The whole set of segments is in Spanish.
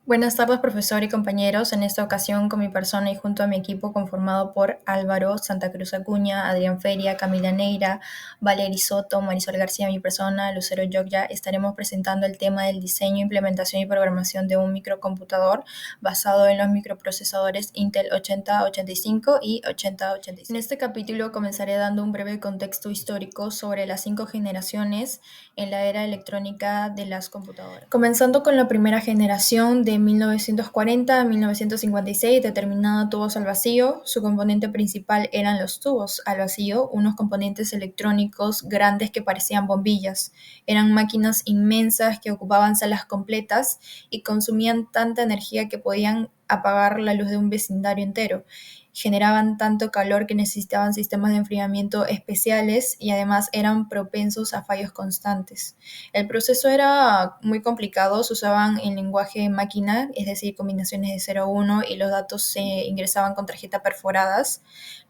Buenas tardes, profesor y compañeros. En esta ocasión, con mi persona y junto a mi equipo conformado por Álvaro Santa Cruz Acuña, Adrián Feria, Camila Neira, Valery Soto, Marisol García, mi persona, Lucero Yogya, estaremos presentando el tema del diseño, implementación y programación de un microcomputador basado en los microprocesadores Intel 8085 y 8086. En este capítulo comenzaré dando un breve contexto histórico sobre las 5 generaciones en la era electrónica de las computadoras. Comenzando con la primera generación de 1940 a 1956, determinada tubos al vacío. Su componente principal eran los tubos al vacío, unos componentes electrónicos grandes que parecían bombillas. Eran máquinas inmensas que ocupaban salas completas y consumían tanta energía que podían apagar la luz de un vecindario entero. Generaban tanto calor que necesitaban sistemas de enfriamiento especiales y además eran propensos a fallos constantes. El proceso era muy complicado, se usaban en lenguaje máquina, es decir, combinaciones de 0 a 1 y los datos se ingresaban con tarjeta perforadas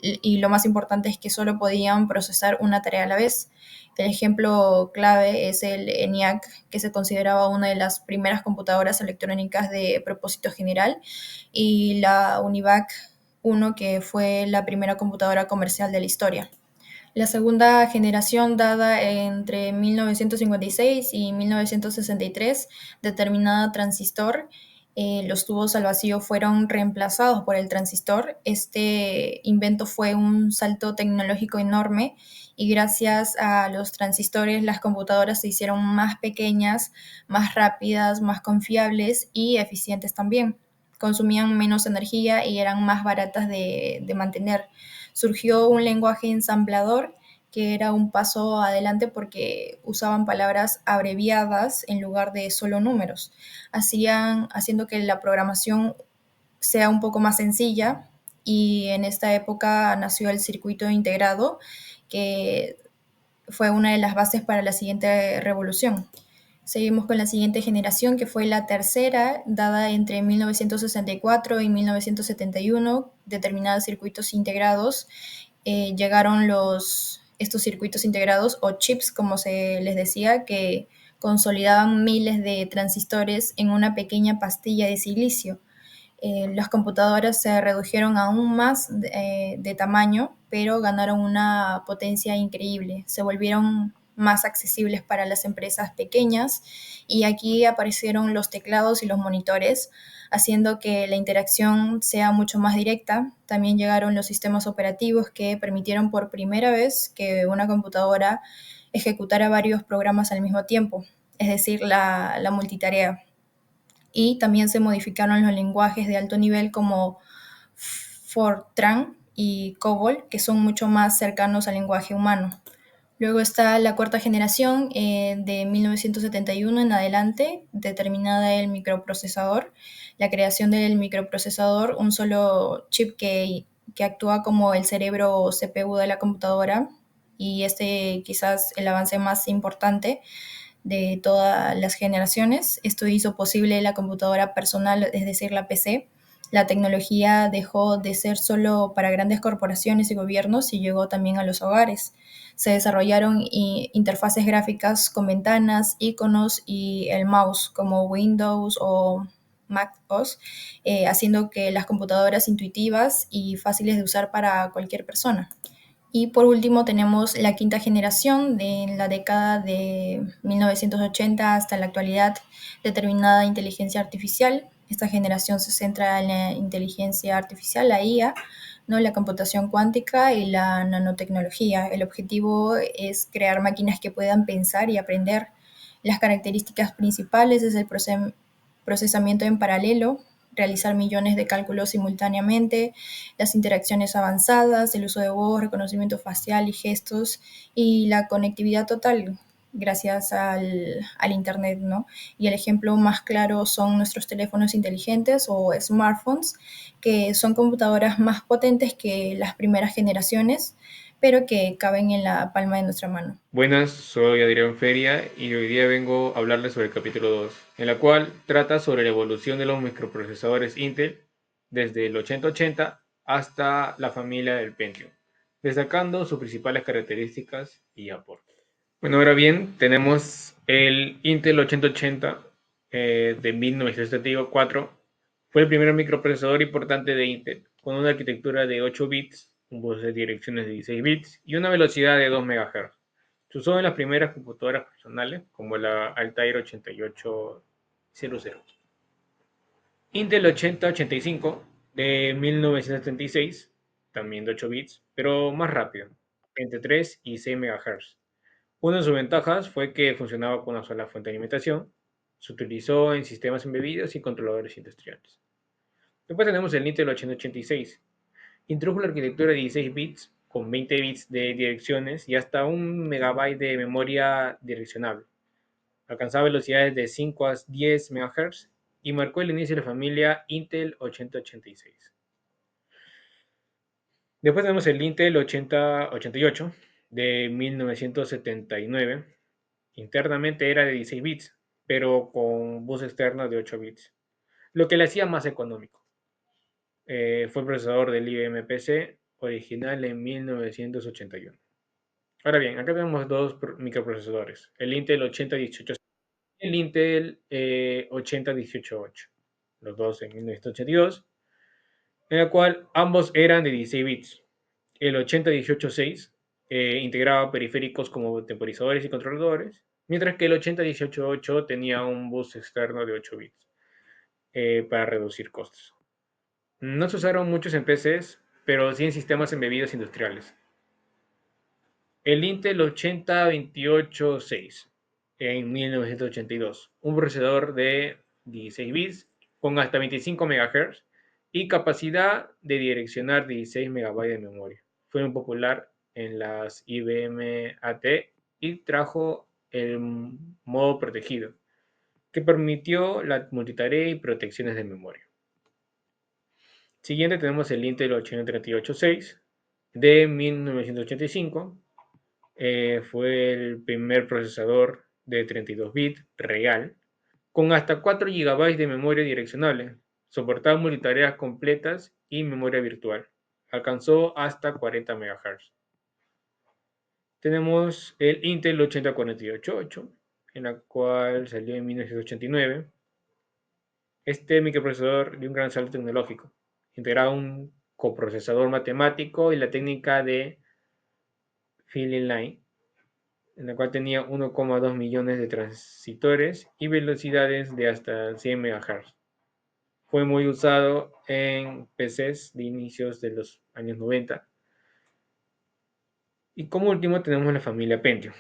y lo más importante es que solo podían procesar una tarea a la vez. El ejemplo clave es el ENIAC, que se consideraba una de las primeras computadoras electrónicas de propósito general, y la UNIVAC 1, que fue la primera computadora comercial de la historia. La segunda generación, dada entre 1956 y 1963, determinada transistor. Los tubos al vacío fueron reemplazados por el transistor. Este invento fue un salto tecnológico enorme y gracias a los transistores las computadoras se hicieron más pequeñas, más rápidas, más confiables y eficientes también. Consumían menos energía y eran más baratas de mantener. Surgió un lenguaje ensamblador que era un paso adelante porque usaban palabras abreviadas en lugar de solo números, haciendo que la programación sea un poco más sencilla, y en esta época nació el circuito integrado, que fue una de las bases para la siguiente revolución. Seguimos con la siguiente generación, que fue la tercera, dada entre 1964 y 1971, determinados circuitos integrados. Llegaron estos circuitos integrados o chips, como se les decía, que consolidaban miles de transistores en una pequeña pastilla de silicio. Las computadoras se redujeron aún más de tamaño, pero ganaron una potencia increíble. Se volvieron más accesibles para las empresas pequeñas y aquí aparecieron los teclados y los monitores, haciendo que la interacción sea mucho más directa. También llegaron los sistemas operativos que permitieron por primera vez que una computadora ejecutara varios programas al mismo tiempo, es decir, la multitarea. Y también se modificaron los lenguajes de alto nivel como Fortran y COBOL, que son mucho más cercanos al lenguaje humano. Luego está la cuarta generación, de 1971 en adelante, determinada el microprocesador. La creación del microprocesador, un solo chip que actúa como el cerebro o CPU de la computadora, y este quizás el avance más importante de todas las generaciones. Esto hizo posible la computadora personal, es decir, la PC. La tecnología dejó de ser solo para grandes corporaciones y gobiernos y llegó también a los hogares. Se desarrollaron interfaces gráficas con ventanas, iconos y el mouse como Windows o Mac OS, haciendo que las computadoras intuitivas y fáciles de usar para cualquier persona. Y por último tenemos la quinta generación de la década de 1980 hasta la actualidad, determinada inteligencia artificial. Esta generación se centra en la inteligencia artificial, la IA, ¿no? La computación cuántica y la nanotecnología. El objetivo es crear máquinas que puedan pensar y aprender. Las características principales es el procesamiento en paralelo, realizar millones de cálculos simultáneamente, las interacciones avanzadas, el uso de voz, reconocimiento facial y gestos, y la conectividad total gracias al Internet, ¿no? Y el ejemplo más claro son nuestros teléfonos inteligentes o smartphones, que son computadoras más potentes que las primeras generaciones, pero que caben en la palma de nuestra mano. Buenas, soy Adrián Feria y hoy día vengo a hablarles sobre el capítulo 2, en la cual trata sobre la evolución de los microprocesadores Intel desde el 8080 hasta la familia del Pentium, destacando sus principales características y aportes. Bueno, ahora bien, tenemos el Intel 8080, de 1974, fue el primer microprocesador importante de Intel, con una arquitectura de 8 bits, un bus de direcciones de 16 bits y una velocidad de 2 MHz. Se usó en las primeras computadoras personales, como la Altair 8800. Intel 8085 de 1976, también de 8 bits, pero más rápido, entre 3 y 6 MHz. Una de sus ventajas fue que funcionaba con una sola fuente de alimentación. Se utilizó en sistemas embebidos y controladores industriales. Después tenemos el Intel 8086. Introdujo la arquitectura de 16 bits con 20 bits de direcciones y hasta 1 MB de memoria direccionable. Alcanzaba velocidades de 5 a 10 MHz y marcó el inicio de la familia Intel 8086. Después tenemos el Intel 8088 de 1979. Internamente era de 16 bits, pero con bus externo de 8 bits, lo que le hacía más económico. Fue el procesador del IBM PC original en 1981. Ahora bien, acá tenemos dos microprocesadores, el Intel 8018 y el Intel 8018-8, los dos en 1982, en el cual ambos eran de 16 bits. El 8018-6 integraba periféricos como temporizadores y controladores, mientras que el 8018-8 tenía un bus externo de 8 bits para reducir costos. No se usaron muchos en PCs, pero sí en sistemas embebidos industriales. El Intel 8028-6 en 1982, un procesador de 16 bits con hasta 25 MHz y capacidad de direccionar 16 MB de memoria. Fue muy popular en las IBM AT y trajo el modo protegido, que permitió la multitarea y protecciones de memoria. Siguiente tenemos el Intel 8038-6 de 1985. Fue el primer procesador de 32 bits real, con hasta 4 GB de memoria direccionable. Soportaba multitareas completas y memoria virtual. Alcanzó hasta 40 MHz. Tenemos el Intel 8048-8, en la cual salió en 1989. Este microprocesador dio un gran salto tecnológico. Integraba un coprocesador matemático y la técnica de Filling Line, en la cual tenía 1,2 millones de transistores y velocidades de hasta 100 MHz. Fue muy usado en PCs de inicios de los años 90. Y como último tenemos la familia Pentium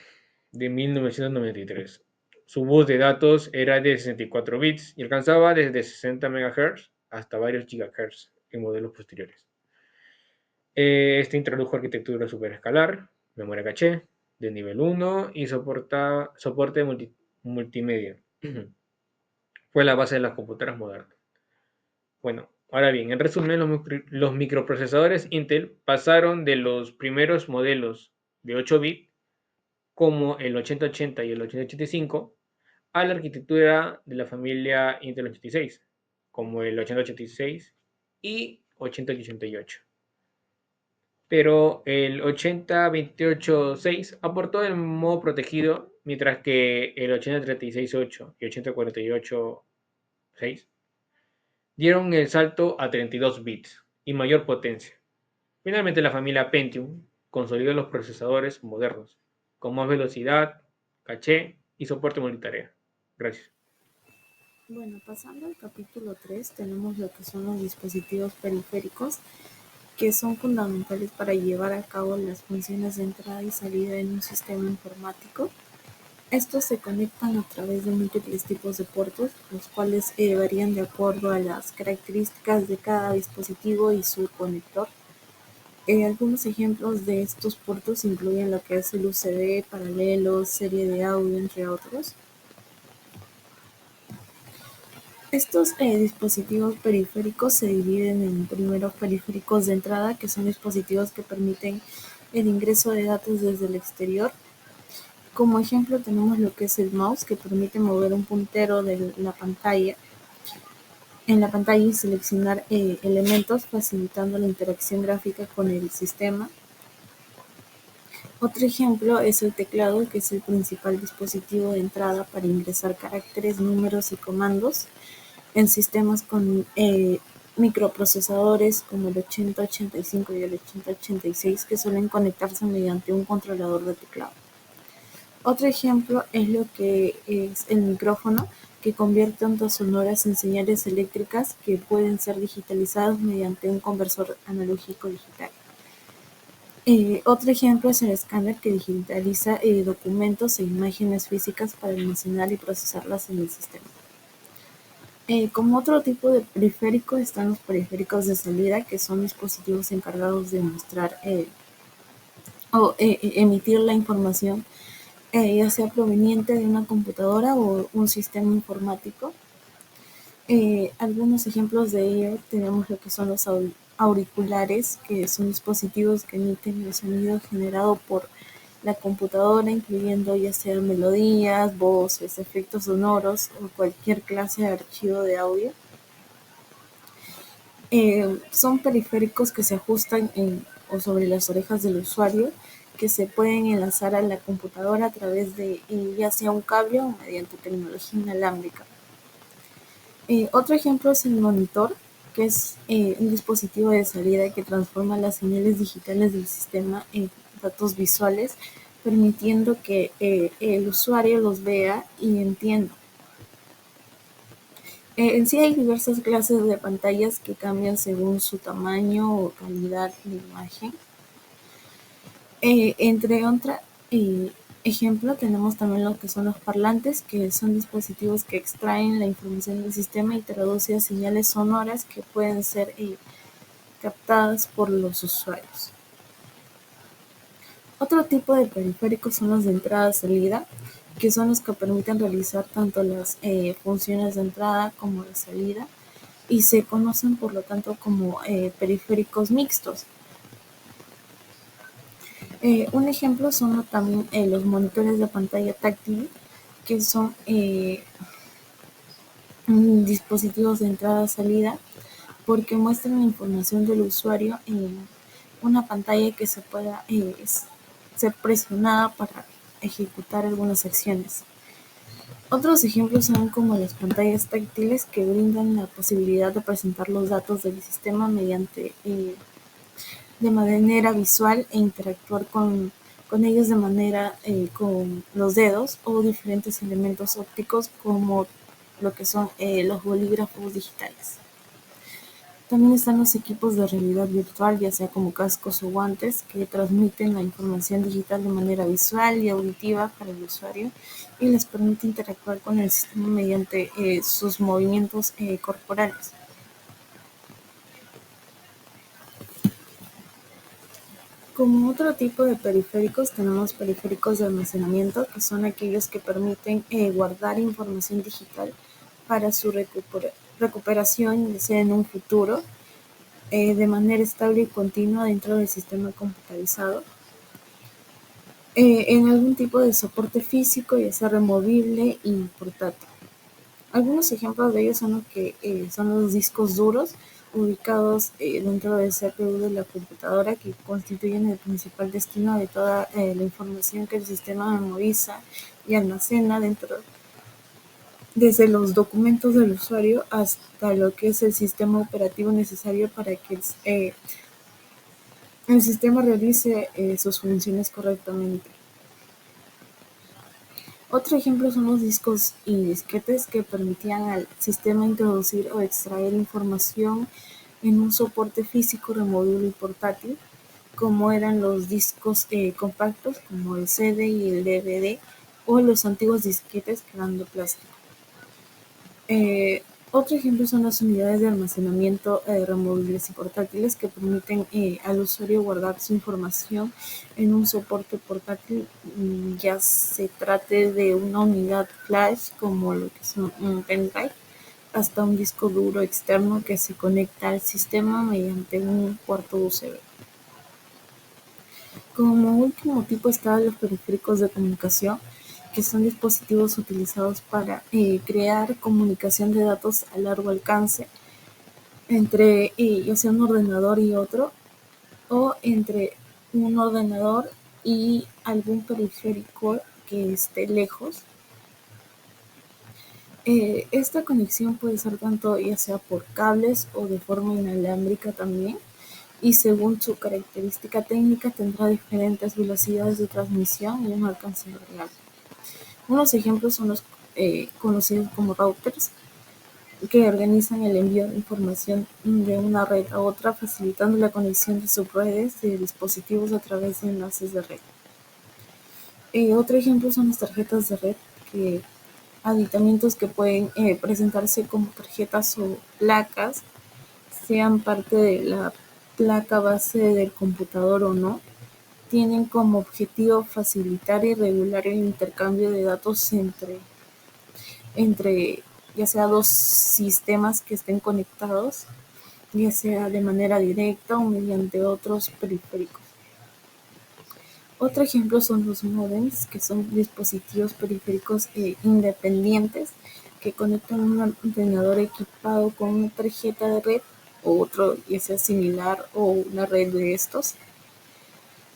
de 1993. Su bus de datos era de 64 bits y alcanzaba desde 60 MHz hasta varios GHz en modelos posteriores. Este introdujo arquitectura superescalar, memoria caché de nivel 1 y soporte multimedia. Fue la base de las computadoras modernas. Bueno, ahora bien, en resumen, los microprocesadores Intel pasaron de los primeros modelos de 8 bits, como el 8080 y el 8085, a la arquitectura de la familia Intel 86, como el 8086 y 8088. Pero el 8028-6 aportó el modo protegido, mientras que el 8036-8 y 8048-6 dieron el salto a 32 bits y mayor potencia. Finalmente, la familia Pentium consolidó los procesadores modernos, con más velocidad, caché y soporte multitarea. Gracias. Bueno, pasando al capítulo 3, tenemos lo que son los dispositivos periféricos, que son fundamentales para llevar a cabo las funciones de entrada y salida en un sistema informático. Estos se conectan a través de múltiples tipos de puertos, los cuales varían de acuerdo a las características de cada dispositivo y su conector. Algunos ejemplos de estos puertos incluyen lo que es el USB, paralelo, serie de audio, entre otros. Estos dispositivos periféricos se dividen en primero periféricos de entrada, que son dispositivos que permiten el ingreso de datos desde el exterior. Como ejemplo tenemos lo que es el mouse, que permite mover un puntero de la pantalla en la pantalla y seleccionar elementos, facilitando la interacción gráfica con el sistema. Otro ejemplo es el teclado, que es el principal dispositivo de entrada para ingresar caracteres, números y comandos en sistemas con microprocesadores como el 8085 y el 8086 que suelen conectarse mediante un controlador de teclado. Otro ejemplo es lo que es el micrófono, que convierte ondas sonoras en señales eléctricas que pueden ser digitalizadas mediante un conversor analógico digital. Otro ejemplo es el escáner, que digitaliza documentos e imágenes físicas para almacenar y procesarlas en el sistema. Como otro tipo de periférico están los periféricos de salida, que son dispositivos encargados de mostrar o emitir la información, ya sea proveniente de una computadora o un sistema informático. Algunos ejemplos de ello tenemos lo que son los auriculares, que son dispositivos que emiten el sonido generado por la computadora, incluyendo ya sea melodías, voces, efectos sonoros o cualquier clase de archivo de audio. Son periféricos que se ajustan o sobre las orejas del usuario, que se pueden enlazar a la computadora a través de ya sea un cable o mediante tecnología inalámbrica. Otro ejemplo es el monitor, que es un dispositivo de salida que transforma las señales digitales del sistema en datos visuales, permitiendo que el usuario los vea y entienda. En sí hay diversas clases de pantallas que cambian según su tamaño o calidad de imagen. Entre otros ejemplos tenemos también lo que son los parlantes, que son dispositivos que extraen la información del sistema y traducen a señales sonoras que pueden ser captadas por los usuarios. Otro tipo de periféricos son los de entrada-salida, que son los que permiten realizar tanto las funciones de entrada como de salida, y se conocen por lo tanto como periféricos mixtos. Un ejemplo son también los monitores de pantalla táctil, que son dispositivos de entrada-salida, porque muestran la información del usuario en una pantalla que se pueda ser presionada para ejecutar algunas acciones. Otros ejemplos son como las pantallas táctiles, que brindan la posibilidad de presentar los datos del sistema mediante de manera visual e interactuar con ellos de manera con los dedos o diferentes elementos ópticos como lo que son los bolígrafos digitales. También están los equipos de realidad virtual, ya sea como cascos o guantes, que transmiten la información digital de manera visual y auditiva para el usuario y les permite interactuar con el sistema mediante sus movimientos corporales. Como otro tipo de periféricos tenemos periféricos de almacenamiento, que son aquellos que permiten guardar información digital para su recuperación, ya sea en un futuro, de manera estable y continua dentro del sistema computarizado, en algún tipo de soporte físico, ya sea removible y portátil. Algunos ejemplos de ellos son los que son los discos duros, ubicados dentro del CPU de la computadora, que constituyen el principal destino de toda la información que el sistema memoriza y almacena desde los documentos del usuario hasta lo que es el sistema operativo necesario para que el sistema realice sus funciones correctamente. Otro ejemplo son los discos y disquetes, que permitían al sistema introducir o extraer información en un soporte físico removible y portátil, como eran los discos compactos como el CD y el DVD, o los antiguos disquetes que eran de plástico. Otro ejemplo son las unidades de almacenamiento removibles y portátiles, que permiten al usuario guardar su información en un soporte portátil, ya se trate de una unidad flash como lo que es un pendrive, hasta un disco duro externo que se conecta al sistema mediante un puerto USB. Como último tipo están los periféricos de comunicación, que son dispositivos utilizados para crear comunicación de datos a largo alcance entre ya sea un ordenador y otro, o entre un ordenador y algún periférico que esté lejos. Esta conexión puede ser tanto ya sea por cables o de forma inalámbrica también, y según su característica técnica tendrá diferentes velocidades de transmisión y un alcance real. Unos ejemplos son los conocidos como routers, que organizan el envío de información de una red a otra, facilitando la conexión de subredes de dispositivos a través de enlaces de red. Otro ejemplo son las tarjetas de red, que aditamentos que pueden presentarse como tarjetas o placas, sean parte de la placa base del computador o no, tienen como objetivo facilitar y regular el intercambio de datos entre ya sea dos sistemas que estén conectados, ya sea de manera directa o mediante otros periféricos. Otro ejemplo son los modems, que son dispositivos periféricos independientes que conectan un ordenador equipado con una tarjeta de red o otro, ya sea similar o una red de estos,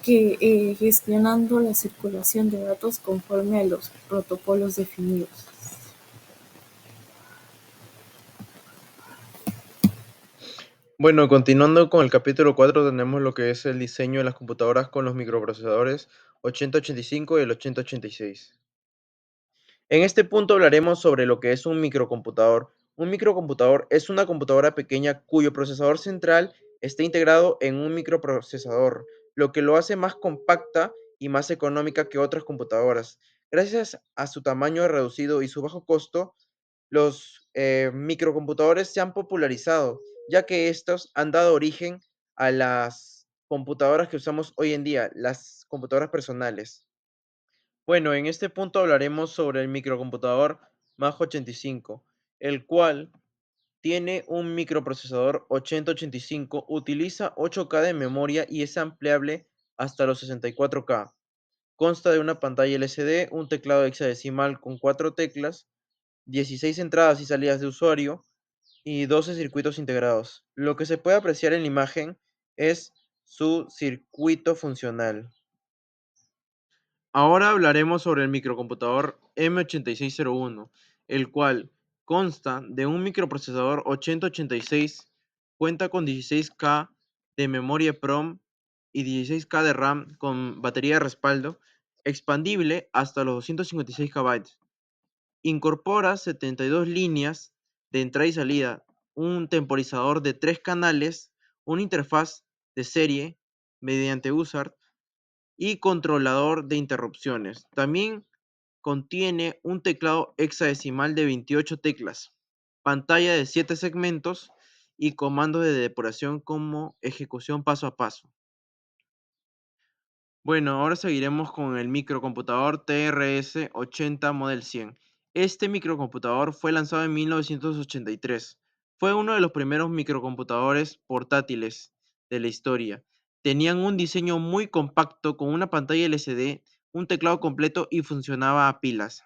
que gestionando la circulación de datos conforme a los protocolos definidos. Bueno, continuando con el capítulo 4 tenemos lo que es el diseño de las computadoras con los microprocesadores 8085 y el 8086. En este punto hablaremos sobre lo que es un microcomputador. Un microcomputador es una computadora pequeña cuyo procesador central está integrado en un microprocesador, lo que lo hace más compacta y más económica que otras computadoras. Gracias a su tamaño reducido y su bajo costo, los microcomputadores se han popularizado, ya que estos han dado origen a las computadoras que usamos hoy en día, las computadoras personales. Bueno, en este punto hablaremos sobre el microcomputador Mach 85, el cual tiene un microprocesador 8085, utiliza 8K de memoria y es ampliable hasta los 64K. Consta de una pantalla LCD, un teclado hexadecimal con 4 teclas, 16 entradas y salidas de usuario y 12 circuitos integrados. Lo que se puede apreciar en la imagen es su circuito funcional. Ahora hablaremos sobre el microcomputador M8601, el cual consta de un microprocesador 8086, cuenta con 16K de memoria PROM y 16K de RAM con batería de respaldo, expandible hasta los 256 KB. Incorpora 72 líneas de entrada y salida, un temporizador de 3 canales, una interfaz de serie mediante USART y controlador de interrupciones. También contiene un teclado hexadecimal de 28 teclas, pantalla de 7 segmentos y comandos de depuración como ejecución paso a paso. Bueno, ahora seguiremos con el microcomputador TRS-80 Model 100. Este microcomputador fue lanzado en 1983. Fue uno de los primeros microcomputadores portátiles de la historia. Tenían un diseño muy compacto con una pantalla LCD, un teclado completo y funcionaba a pilas,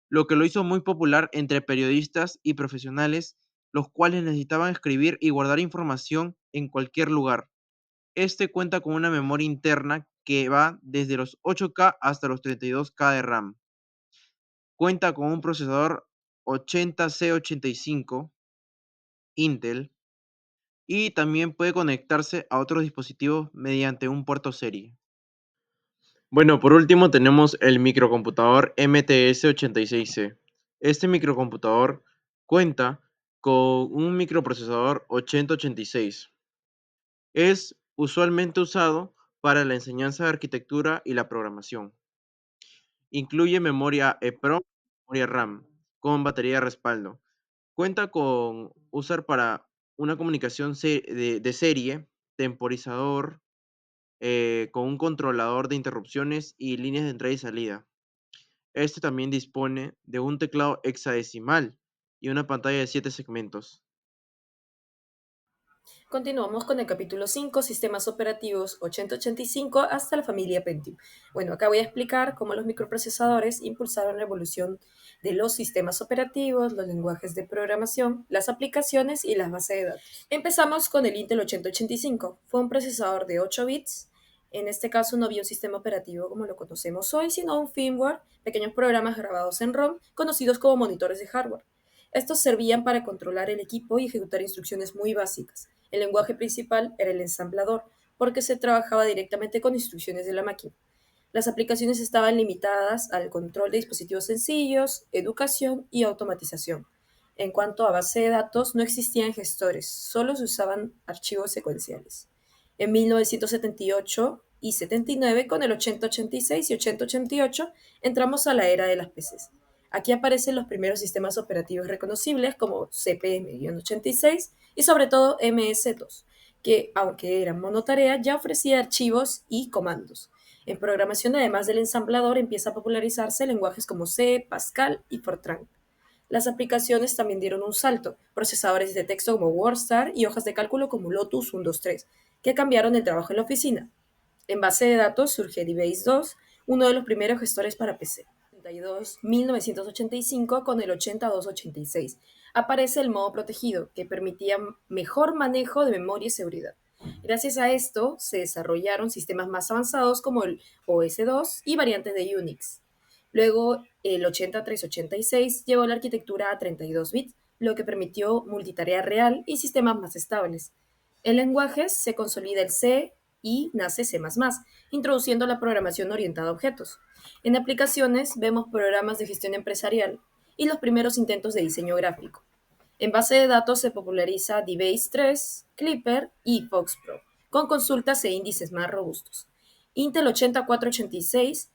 lo que lo hizo muy popular entre periodistas y profesionales, los cuales necesitaban escribir y guardar información en cualquier lugar. Este cuenta con una memoria interna que va desde los 8K hasta los 32K de RAM. Cuenta con un procesador 80C85 Intel y también puede conectarse a otros dispositivos mediante un puerto serie. Bueno, por último tenemos el microcomputador MTS86C. Este microcomputador cuenta con un microprocesador 8086. Es usualmente usado para la enseñanza de arquitectura y la programación. Incluye memoria EEPROM, memoria RAM, con batería de respaldo. Cuenta con usar para una comunicación de serie, temporizador, con un controlador de interrupciones y líneas de entrada y salida. Este también dispone de un teclado hexadecimal y una pantalla de 7 segmentos. Continuamos con el capítulo 5, sistemas operativos 8085 hasta la familia Pentium. Bueno, acá voy a explicar cómo los microprocesadores impulsaron la evolución de los sistemas operativos, los lenguajes de programación, las aplicaciones y las bases de datos. Empezamos con el Intel 8085. Fue un procesador de 8 bits En este caso no había un sistema operativo como lo conocemos hoy, sino un firmware, pequeños programas grabados en ROM, conocidos como monitores de hardware. Estos servían para controlar el equipo y ejecutar instrucciones muy básicas. El lenguaje principal era el ensamblador, porque se trabajaba directamente con instrucciones de la máquina. Las aplicaciones estaban limitadas al control de dispositivos sencillos, educación y automatización. En cuanto a base de datos, no existían gestores, solo se usaban archivos secuenciales. En 1978 y 79, con el 8086 y 8088, entramos a la era de las PCs. Aquí aparecen los primeros sistemas operativos reconocibles como CPM-86 y sobre todo MS-DOS, que, aunque eran monotarea, ya ofrecía archivos y comandos. En programación, además del ensamblador, empieza a popularizarse lenguajes como C, Pascal y Fortran. Las aplicaciones también dieron un salto, procesadores de texto como WordStar y hojas de cálculo como Lotus 123, que cambiaron el trabajo en la oficina. En base de datos surge DBase 2, uno de los primeros gestores para PC. En 1985 con el 8286 aparece el modo protegido, que permitía mejor manejo de memoria y seguridad. Gracias a esto se desarrollaron sistemas más avanzados como el OS2 y variantes de Unix. Luego, el 8386 llevó la arquitectura a 32 bits, lo que permitió multitarea real y sistemas más estables. En lenguajes se consolida el C y nace C++, introduciendo la programación orientada a objetos. En aplicaciones vemos programas de gestión empresarial y los primeros intentos de diseño gráfico. En base de datos se populariza DBase 3, Clipper y FoxPro, con consultas e índices más robustos. Intel 8486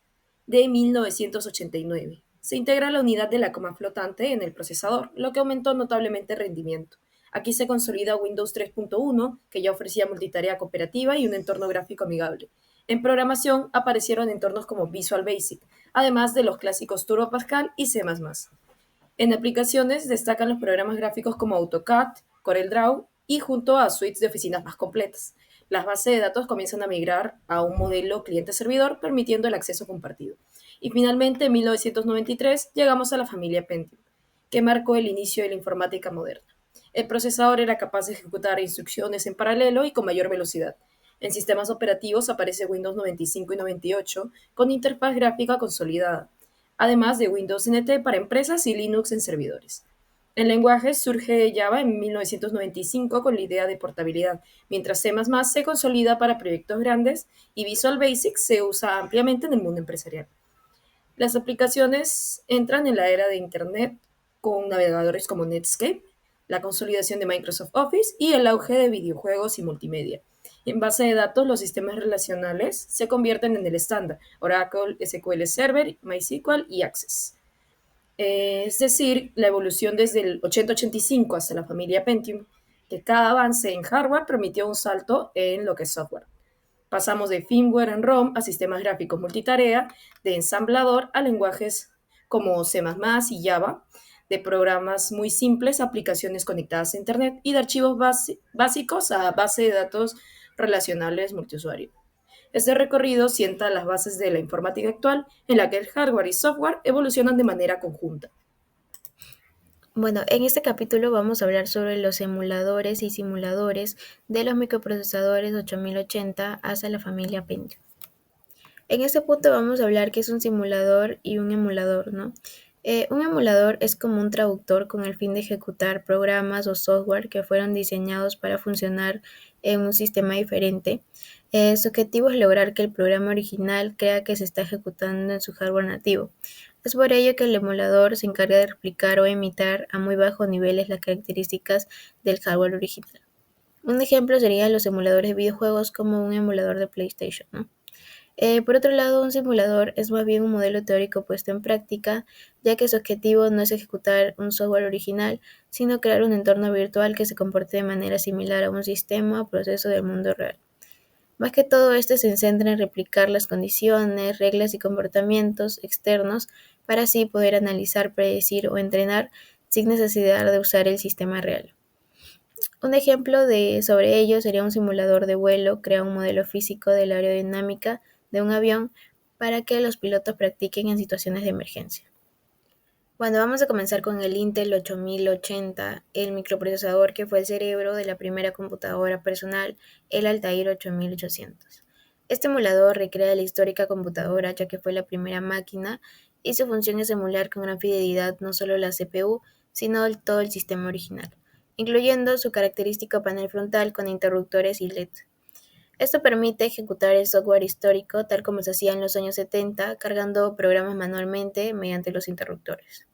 de 1989. Se integra la unidad de la coma flotante en el procesador, lo que aumentó notablemente el rendimiento. Aquí se consolida Windows 3.1, que ya ofrecía multitarea cooperativa y un entorno gráfico amigable. En programación aparecieron entornos como Visual Basic, además de los clásicos Turbo Pascal y C++. En aplicaciones destacan los programas gráficos como AutoCAD, CorelDRAW y junto a suites de oficinas más completas. Las bases de datos comienzan a migrar a un modelo cliente-servidor, permitiendo el acceso compartido. Y finalmente, en 1993, llegamos a la familia Pentium, que marcó el inicio de la informática moderna. El procesador era capaz de ejecutar instrucciones en paralelo y con mayor velocidad. En sistemas operativos aparece Windows 95 y 98 con interfaz gráfica consolidada, además de Windows NT para empresas y Linux en servidores. En lenguajes surge Java en 1995 con la idea de portabilidad, mientras C++ se consolida para proyectos grandes y Visual Basic se usa ampliamente en el mundo empresarial. Las aplicaciones entran en la era de Internet con navegadores como Netscape, la consolidación de Microsoft Office y el auge de videojuegos y multimedia. En base de datos, los sistemas relacionales se convierten en el estándar: Oracle, SQL Server, MySQL y Access. Es decir, la evolución desde el 8085 hasta la familia Pentium, que cada avance en hardware permitió un salto en lo que es software. Pasamos de firmware en ROM a sistemas gráficos multitarea, de ensamblador a lenguajes como C++ y Java, de programas muy simples a aplicaciones conectadas a Internet y de archivos básicos a base de datos relacionales multiusuario. Este recorrido sienta las bases de la informática actual, en la que el hardware y software evolucionan de manera conjunta. Bueno, en este capítulo vamos a hablar sobre los emuladores y simuladores de los microprocesadores 8080 hasta la familia Pentium. En este punto vamos a hablar qué es un simulador y un emulador, ¿no? Un emulador es como un traductor con el fin de ejecutar programas o software que fueron diseñados para funcionar en un sistema diferente. Su objetivo es lograr que el programa original crea que se está ejecutando en su hardware nativo. Es por ello que el emulador se encarga de replicar o imitar a muy bajos niveles las características del hardware original. Un ejemplo serían los emuladores de videojuegos, como un emulador de PlayStation, ¿no? Por otro lado, un simulador es más bien un modelo teórico puesto en práctica, ya que su objetivo no es ejecutar un software original, sino crear un entorno virtual que se comporte de manera similar a un sistema o proceso del mundo real. Más que todo, este se centra en replicar las condiciones, reglas y comportamientos externos para así poder analizar, predecir o entrenar sin necesidad de usar el sistema real. Un ejemplo sobre ello sería un simulador de vuelo. Crea un modelo físico de la aerodinámica de un avión para que los pilotos practiquen en situaciones de emergencia. Bueno, vamos a comenzar con el Intel 8080, el microprocesador que fue el cerebro de la primera computadora personal, el Altair 8800. Este emulador recrea la histórica computadora, ya que fue la primera máquina, y su función es emular con gran fidelidad no solo la CPU, sino todo el sistema original, incluyendo su característico panel frontal con interruptores y LED. Esto permite ejecutar el software histórico tal como se hacía en los años 70, cargando programas manualmente mediante los interruptores.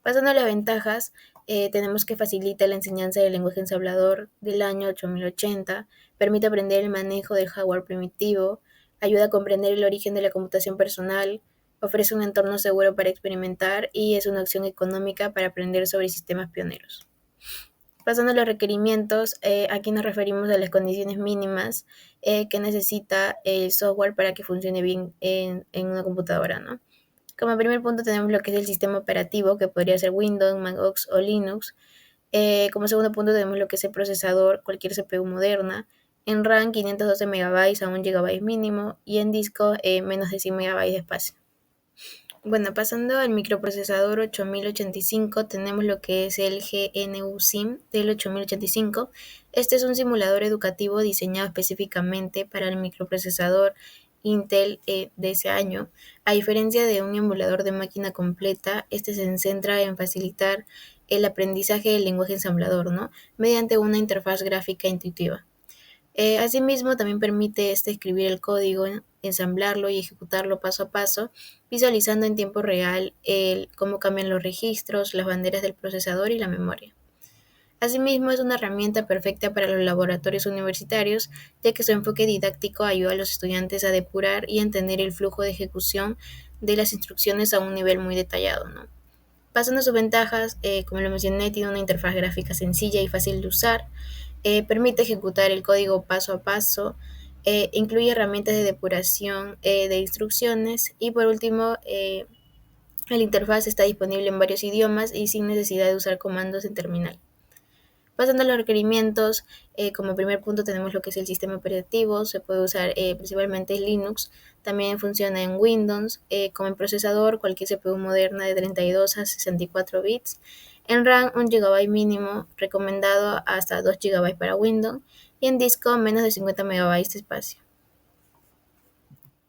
Pasando a las ventajas, tenemos que facilita la enseñanza del lenguaje ensamblador del año 8080, permite aprender el manejo del hardware primitivo, ayuda a comprender el origen de la computación personal, ofrece un entorno seguro para experimentar y es una opción económica para aprender sobre sistemas pioneros. Pasando a los requerimientos, aquí nos referimos a las condiciones mínimas que necesita el software para que funcione bien en una computadora, ¿no? Como primer punto tenemos lo que es el sistema operativo, que podría ser Windows, Mac OS o Linux. Como segundo punto tenemos lo que es el procesador, cualquier CPU moderna. En RAM 512 MB a 1 GB mínimo y en disco menos de 100 MB de espacio. Bueno, pasando al microprocesador 8085, tenemos lo que es el GNU SIM del 8085. Este es un simulador educativo diseñado específicamente para el microprocesador Intel de ese año. A diferencia de un emulador de máquina completa, este se centra en facilitar el aprendizaje del lenguaje ensamblador, ¿no? Mediante una interfaz gráfica intuitiva. Asimismo, también permite escribir el código, ensamblarlo y ejecutarlo paso a paso, visualizando en tiempo real cómo cambian los registros, las banderas del procesador y la memoria. Asimismo, es una herramienta perfecta para los laboratorios universitarios, ya que su enfoque didáctico ayuda a los estudiantes a depurar y entender el flujo de ejecución de las instrucciones a un nivel muy detallado, ¿no? Pasando a sus ventajas, como lo mencioné, tiene una interfaz gráfica sencilla y fácil de usar, permite ejecutar el código paso a paso, incluye herramientas de depuración de instrucciones y por último, la interfaz está disponible en varios idiomas y sin necesidad de usar comandos en terminal. Pasando a los requerimientos, como primer punto tenemos lo que es el sistema operativo, se puede usar principalmente Linux, también funciona en Windows, como en procesador, cualquier CPU moderna de 32 a 64 bits, en RAM 1 GB mínimo, recomendado hasta 2 GB para Windows, y en disco menos de 50 MB de espacio.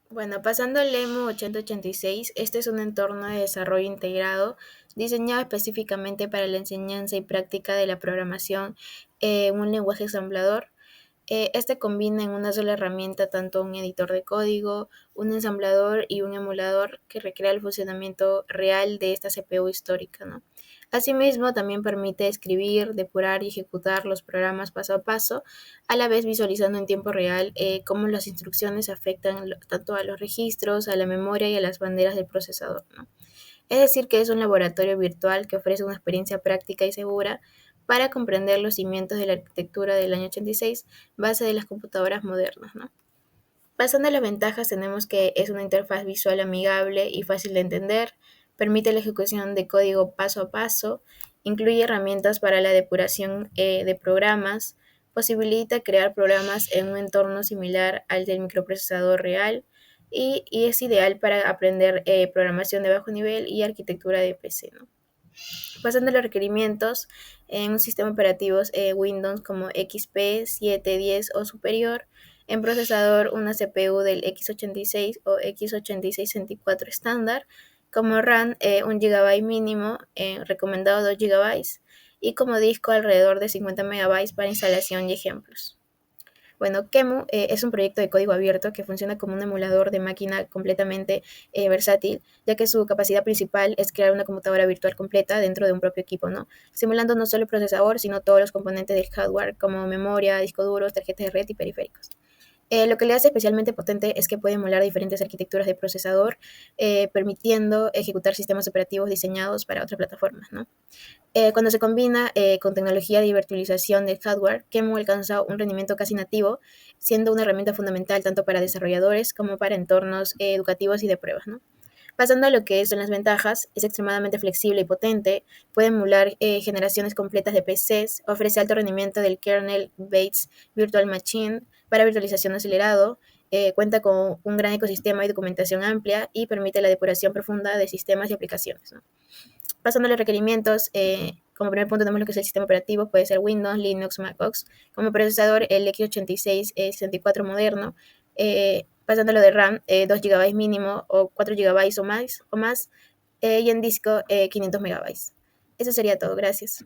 Bueno, pasando al EMU 8086, este es un entorno de desarrollo integrado diseñado específicamente para la enseñanza y práctica de la programación en un lenguaje ensamblador. Este combina en una sola herramienta tanto un editor de código, un ensamblador y un emulador que recrea el funcionamiento real de esta CPU histórica, ¿no? Asimismo, también permite escribir, depurar y ejecutar los programas paso a paso, a la vez visualizando en tiempo real cómo las instrucciones afectan tanto a los registros, a la memoria y a las banderas del procesador, ¿no? Es decir, que es un laboratorio virtual que ofrece una experiencia práctica y segura para comprender los cimientos de la arquitectura del año 86, base de las computadoras modernas, ¿no? Pasando a las ventajas, tenemos que es una interfaz visual amigable y fácil de entender, permite la ejecución de código paso a paso, incluye herramientas para la depuración de programas, posibilita crear programas en un entorno similar al del microprocesador real y es ideal para aprender programación de bajo nivel y arquitectura de PC, ¿no? Pasando a los requerimientos, en un sistema operativo Windows como XP 7, 10 o superior, en procesador una CPU del x86 o x86-64 estándar, como RAM 1 GB mínimo, recomendado 2 GB, y como disco alrededor de 50 MB para instalación y ejemplos. Bueno, QEMU es un proyecto de código abierto que funciona como un emulador de máquina completamente versátil, ya que su capacidad principal es crear una computadora virtual completa dentro de un propio equipo, ¿no? Simulando no solo el procesador, sino todos los componentes del hardware, como memoria, disco duros, tarjetas de red y periféricos. Lo que le hace especialmente potente es que puede emular diferentes arquitecturas de procesador, permitiendo ejecutar sistemas operativos diseñados para otras plataformas, ¿no? Cuando se combina con tecnología de virtualización del hardware, QEMU alcanza un rendimiento casi nativo, siendo una herramienta fundamental tanto para desarrolladores como para entornos educativos y de pruebas, ¿no? Pasando a lo que son las ventajas, es extremadamente flexible y potente, puede emular generaciones completas de PCs, ofrece alto rendimiento del kernel Based Virtual Machine para virtualización acelerado, cuenta con un gran ecosistema y documentación amplia y permite la depuración profunda de sistemas y aplicaciones, ¿no? Pasando a los requerimientos, como primer punto tenemos lo que es el sistema operativo, puede ser Windows, Linux, Mac OS. Como procesador, el x86-64 moderno, pasándolo de RAM 2 GB mínimo o 4 GB o más, y en disco 500 MB. Eso sería todo, gracias.